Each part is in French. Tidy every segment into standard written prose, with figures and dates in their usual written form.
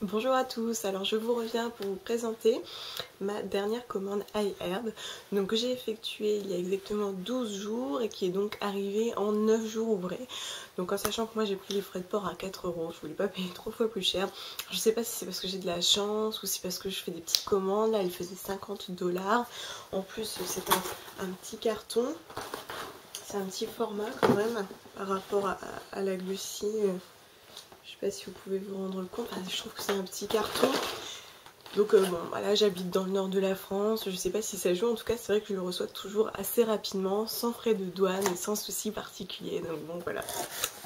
Bonjour à tous, alors je vous reviens pour vous présenter ma dernière commande iHerb donc que j'ai effectuée il y a exactement 12 jours et qui est donc arrivée en 9 jours ouvrés. Donc en sachant que moi j'ai pris les frais de port à 4 €, je voulais pas payer 3 fois plus cher. Je sais pas si c'est parce que j'ai de la chance ou si c'est parce que je fais des petites commandes, là elle faisait 50 $. En plus c'est un petit carton, c'est un petit format quand même par rapport à la glucie. Je sais pas si vous pouvez vous rendre compte, je trouve que c'est un petit carton. Donc bon, voilà, j'habite dans le nord de la France, je sais pas si ça joue, en tout cas c'est vrai que je le reçois toujours assez rapidement, sans frais de douane et sans soucis particuliers. Donc bon voilà,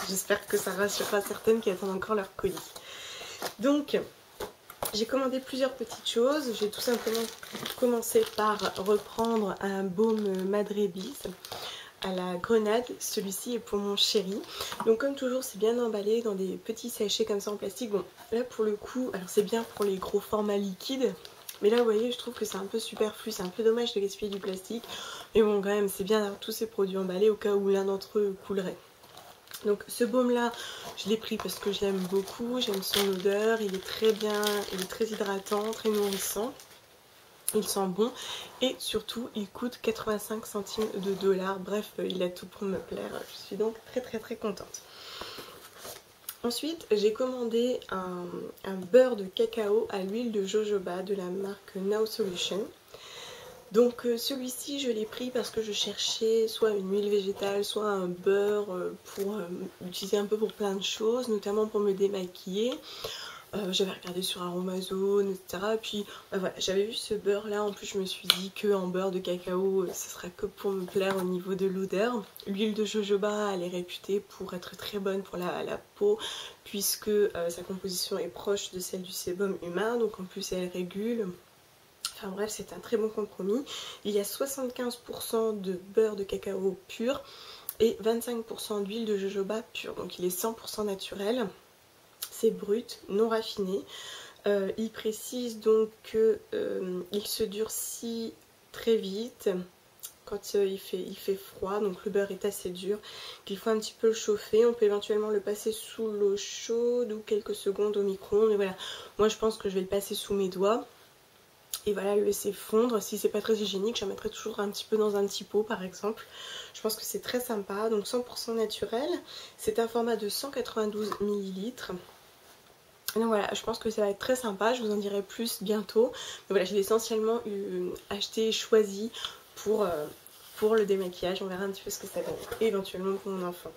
j'espère que ça rassurera certaines qui attendent encore leur colis. Donc j'ai commandé plusieurs petites choses, j'ai tout simplement commencé par reprendre un baume Madre Bis à la grenade. Celui-ci est pour mon chéri. Donc comme toujours c'est bien emballé dans des petits sachets comme ça en plastique. Bon là pour le coup, alors c'est bien pour les gros formats liquides, mais là vous voyez je trouve que c'est un peu superflu, c'est un peu dommage de gaspiller du plastique. Mais bon quand même c'est bien d'avoir tous ces produits emballés au cas où l'un d'entre eux coulerait. Donc ce baume là je l'ai pris parce que je l'aime beaucoup, j'aime son odeur, il est très bien, il est très hydratant, très nourrissant. Il sent bon et surtout il coûte 85 centimes de $. Bref, il a tout pour me plaire. Je suis donc très contente. Ensuite, j'ai commandé un beurre de cacao à l'huile de jojoba de la marque Now Solution. Donc celui-ci je l'ai pris parce que je cherchais soit une huile végétale, soit un beurre pour l'utiliser un peu pour plein de choses, notamment pour me démaquiller. J'avais regardé sur Aromazone, etc. Puis voilà, j'avais vu ce beurre là. En plus, je me suis dit qu'en beurre de cacao, ce sera que pour me plaire au niveau de l'odeur. L'huile de jojoba, elle est réputée pour être très bonne pour la peau, puisque sa composition est proche de celle du sébum humain. Donc en plus, elle régule. Enfin bref, c'est un très bon compromis. Il y a 75% de beurre de cacao pur et 25% d'huile de jojoba pure. Donc il est 100% naturel. C'est brut, non raffiné. Il précise donc qu'il se durcit très vite quand il fait froid, donc le beurre est assez dur, qu'il faut un petit peu le chauffer. On peut éventuellement le passer sous l'eau chaude ou quelques secondes au micro-ondes. Mais voilà, moi je pense que je vais le passer sous mes doigts. Et voilà, le laisser fondre. Si c'est pas très hygiénique, j'en mettrai toujours un petit peu dans un petit pot par exemple. Je pense que c'est très sympa. Donc 100% naturel. C'est un format de 192 ml. Donc voilà, je pense que ça va être très sympa, je vous en dirai plus bientôt. Mais voilà, je l'ai essentiellement acheté et choisi pour le démaquillage. On verra un petit peu ce que ça donne, et éventuellement pour mon enfant.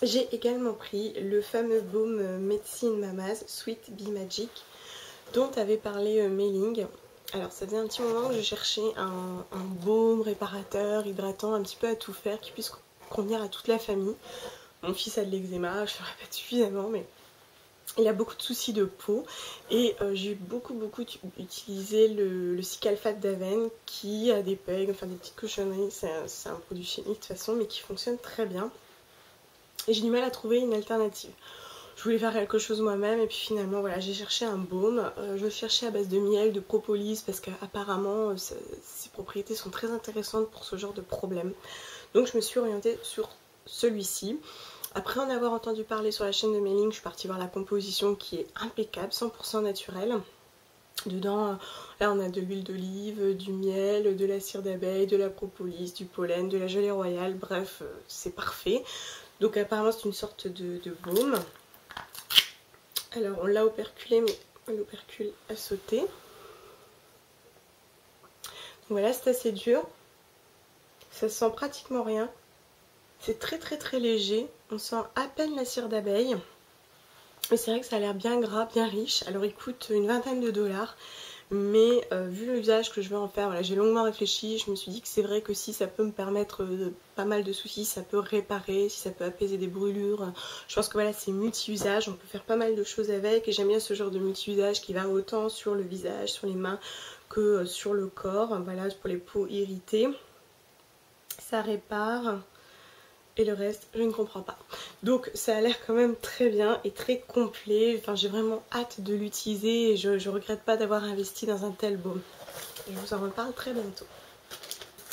J'ai également pris le fameux baume Medicine Mamas Sweet Bee Magic dont avait parlé Mailing. Alors ça faisait un petit moment que je cherchais un baume réparateur, hydratant, un petit peu à tout faire, qui puisse convenir à toute la famille. Mon fils a de l'eczéma, je ne le répète suffisamment, mais il a beaucoup de soucis de peau et j'ai beaucoup utilisé le Cicalfate d'Aven qui a des pegs, enfin des petites cochonneries, c'est un produit chimique de toute façon mais qui fonctionne très bien. Et j'ai du mal à trouver une alternative. Je voulais faire quelque chose moi-même et puis finalement voilà, j'ai cherché un baume. Je cherchais à base de miel, de propolis parce qu'apparemment ses propriétés sont très intéressantes pour ce genre de problème. Donc je me suis orientée sur celui-ci. Après en avoir entendu parler sur la chaîne de Mailing, je suis partie voir la composition qui est impeccable, 100% naturelle. Dedans, là on a de l'huile d'olive, du miel, de la cire d'abeille, de la propolis, du pollen, de la gelée royale, bref, c'est parfait. Donc apparemment c'est une sorte de baume. Alors on l'a operculé, mais l'opercule a sauté. Donc voilà, c'est assez dur. Ça sent pratiquement rien. C'est très léger, on sent à peine la cire d'abeille. Mais c'est vrai que ça a l'air bien gras, bien riche. Alors il coûte une vingtaine de $. Mais vu l'usage que je vais en faire, voilà, j'ai longuement réfléchi. Je me suis dit que c'est vrai que si ça peut me permettre pas mal de soucis, ça peut réparer, si ça peut apaiser des brûlures. Je pense que voilà, c'est multi-usage, on peut faire pas mal de choses avec. Et j'aime bien ce genre de multi-usage qui va autant sur le visage, sur les mains que sur le corps. Voilà, pour les peaux irritées. Ça répare. Et le reste, je ne comprends pas. Donc ça a l'air quand même très bien et très complet. Enfin, j'ai vraiment hâte de l'utiliser et je regrette pas d'avoir investi dans un tel baume. Je vous en reparle très bientôt.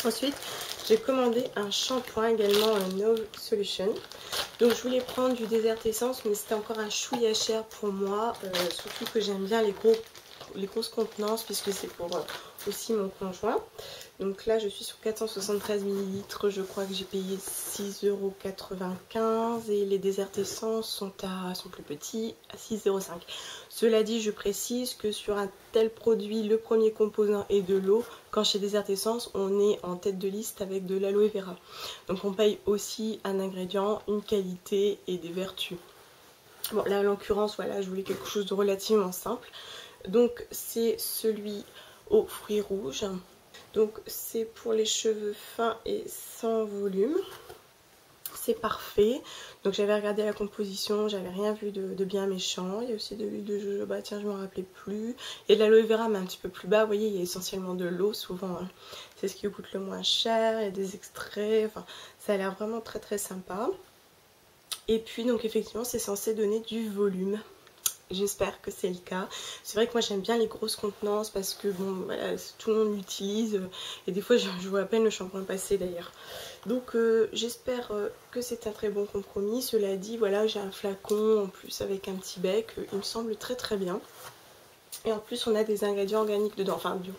Ensuite, j'ai commandé un shampoing également, un No Solution. Donc je voulais prendre du Desert Essence, mais c'était encore un chouïa cher pour moi, surtout que j'aime bien les grosses contenances puisque c'est pour aussi mon conjoint. Donc là je suis sur 473 ml, je crois que j'ai payé 6,95 € et les Desert Essence sont plus petits, à 6,05 €. Cela dit, je précise que sur un tel produit, le premier composant est de l'eau. Quand chez Desert Essence, on est en tête de liste avec de l'aloe vera. Donc on paye aussi un ingrédient, une qualité et des vertus. Bon là en l'occurrence, voilà, je voulais quelque chose de relativement simple. Donc c'est celui aux fruits rouges. Donc c'est pour les cheveux fins et sans volume. C'est parfait. Donc j'avais regardé la composition, j'avais rien vu de bien méchant. Il y a aussi de l'huile de jojoba, tiens je me rappelais plus. Et de l'aloe vera mais un petit peu plus bas. Vous voyez, il y a essentiellement de l'eau souvent. Hein. C'est ce qui coûte le moins cher. Il y a des extraits. Enfin, ça a l'air vraiment très très sympa. Et puis donc effectivement c'est censé donner du volume. J'espère que c'est le cas. C'est vrai que moi j'aime bien les grosses contenances parce que bon, voilà, tout le monde l'utilise et des fois je vois à peine le shampoing passer d'ailleurs. Donc j'espère que c'est un très bon compromis. Cela dit, voilà, j'ai un flacon en plus avec un petit bec. Il me semble très très bien. Et en plus on a des ingrédients organiques dedans, enfin bio.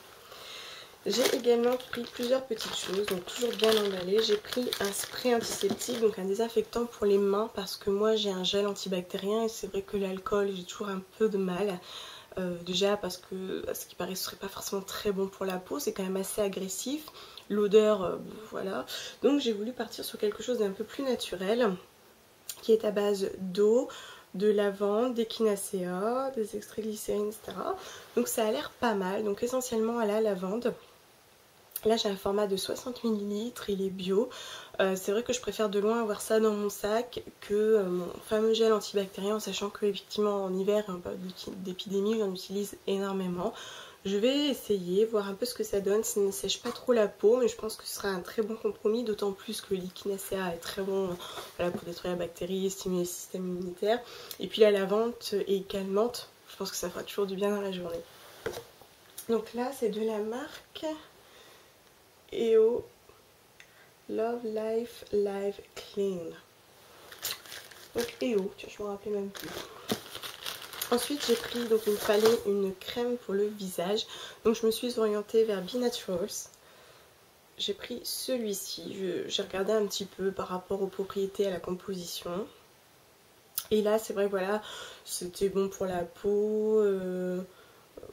J'ai également pris plusieurs petites choses, donc toujours bien emballé. J'ai pris un spray antiseptique, donc un désinfectant pour les mains parce que moi j'ai un gel antibactérien et c'est vrai que l'alcool j'ai toujours un peu de mal. Déjà parce que à ce qui paraît ce serait pas forcément très bon pour la peau, c'est quand même assez agressif. L'odeur, voilà. Donc j'ai voulu partir sur quelque chose d'un peu plus naturel qui est à base d'eau, de lavande, d'échinacea, des extraits de glycérine, etc. Donc ça a l'air pas mal, donc essentiellement à la lavande. Là j'ai un format de 60 ml, il est bio. C'est vrai que je préfère de loin avoir ça dans mon sac que mon fameux gel antibactérien, en sachant que effectivement en hiver, en période d'épidémie, j'en utilise énormément. Je vais essayer, voir un peu ce que ça donne, ça ne sèche pas trop la peau, mais je pense que ce sera un très bon compromis, d'autant plus que l'echinacea est très bon, voilà, pour détruire la bactérie, stimuler le système immunitaire. Et puis la lavande est calmante, je pense que ça fera toujours du bien dans la journée. Donc là c'est de la marque EO Love Life Live Clean. Donc EO, tiens, je me rappelais même plus. Ensuite j'ai pris, donc il me fallait une crème pour le visage. Donc je me suis orientée vers Be Naturals. J'ai pris celui-ci. J'ai regardé un petit peu par rapport aux propriétés, à la composition. Et là c'est vrai, voilà, c'était bon pour la peau.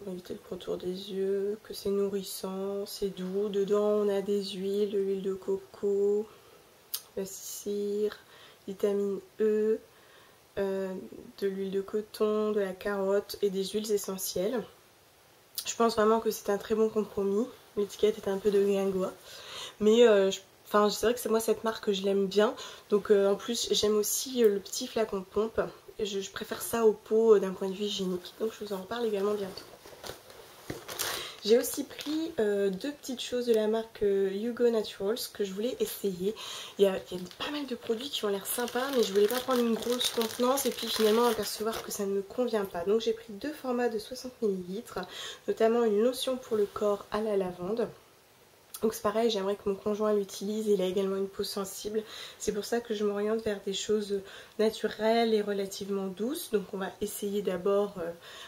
Éviter le contour des yeux, que c'est nourrissant, c'est doux. Dedans on a des huiles, de l'huile de coco, la cire, vitamine E, de l'huile de coton, de la carotte et des huiles essentielles. Je pense vraiment que c'est un très bon compromis. L'étiquette est un peu de guingois, mais enfin, c'est vrai que c'est moi cette marque que je l'aime bien. Donc en plus j'aime aussi le petit flacon pompe. Je préfère ça aux peaux d'un point de vue hygiénique. Donc je vous en reparle également bientôt. J'ai aussi pris deux petites choses de la marque Hugo Naturals que je voulais essayer. Il y a pas mal de produits qui ont l'air sympas, mais je voulais pas prendre une grosse contenance et puis finalement apercevoir que ça ne me convient pas. Donc j'ai pris deux formats de 60 ml, notamment une lotion pour le corps à la lavande. Donc c'est pareil, j'aimerais que mon conjoint l'utilise, il a également une peau sensible. C'est pour ça que je m'oriente vers des choses naturelles et relativement douces. Donc on va essayer d'abord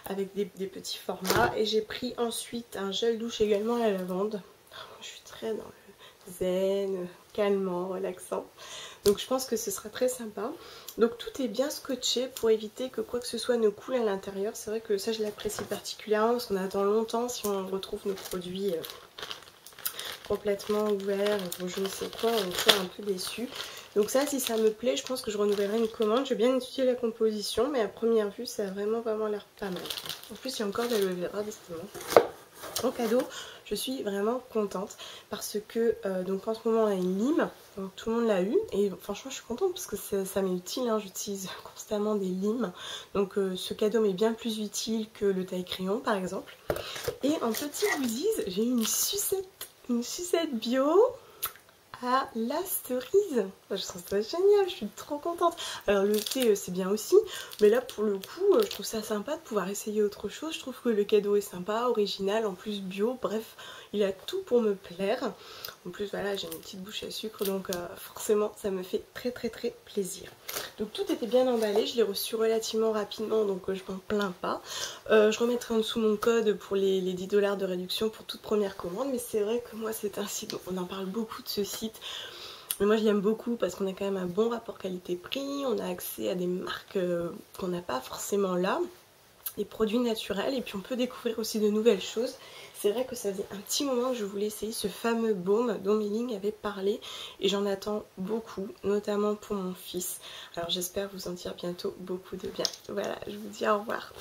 avec des petits formats. Et j'ai pris ensuite un gel douche également à la lavande. Je suis très dans le zen, calmant, relaxant. Donc je pense que ce sera très sympa. Donc tout est bien scotché pour éviter que quoi que ce soit ne coule à l'intérieur. C'est vrai que ça je l'apprécie particulièrement parce qu'on attend longtemps si on retrouve nos produits complètement ouvert, je ne sais quoi, on est un peu déçu. Donc ça, si ça me plaît, je pense que je renouvellerai une commande. Je vais bien étudier la composition, mais à première vue, ça a vraiment l'air pas mal. En plus, il y a encore de l'aloe vera, décidément. En cadeau, je suis vraiment contente parce que donc en ce moment on a une lime, donc tout le monde l'a eu et franchement je suis contente parce que ça m'est utile, hein, j'utilise constamment des limes, donc ce cadeau m'est bien plus utile que le taille-crayon par exemple. Et en petit goodies, j'ai eu une sucette bio à la cerise. Je trouve ça génial, je suis trop contente. Alors le thé c'est bien aussi, mais là pour le coup je trouve ça sympa de pouvoir essayer autre chose. Je trouve que le cadeau est sympa, original, en plus bio, bref, il a tout pour me plaire. En plus voilà, j'ai une petite bouche à sucre, donc forcément ça me fait très plaisir. Donc tout était bien emballé, je l'ai reçu relativement rapidement, donc je m'en plains pas. Je remettrai en dessous mon code pour les 10 $ de réduction pour toute première commande, mais c'est vrai que moi c'est un site, on en parle beaucoup de ce site, mais moi je l'aime beaucoup parce qu'on a quand même un bon rapport qualité-prix, on a accès à des marques qu'on n'a pas forcément là, des produits naturels, et puis on peut découvrir aussi de nouvelles choses. C'est vrai que ça faisait un petit moment que je voulais essayer ce fameux baume dont Méline avait parlé, et j'en attends beaucoup, notamment pour mon fils. Alors j'espère vous en dire bientôt beaucoup de bien. Voilà, je vous dis au revoir.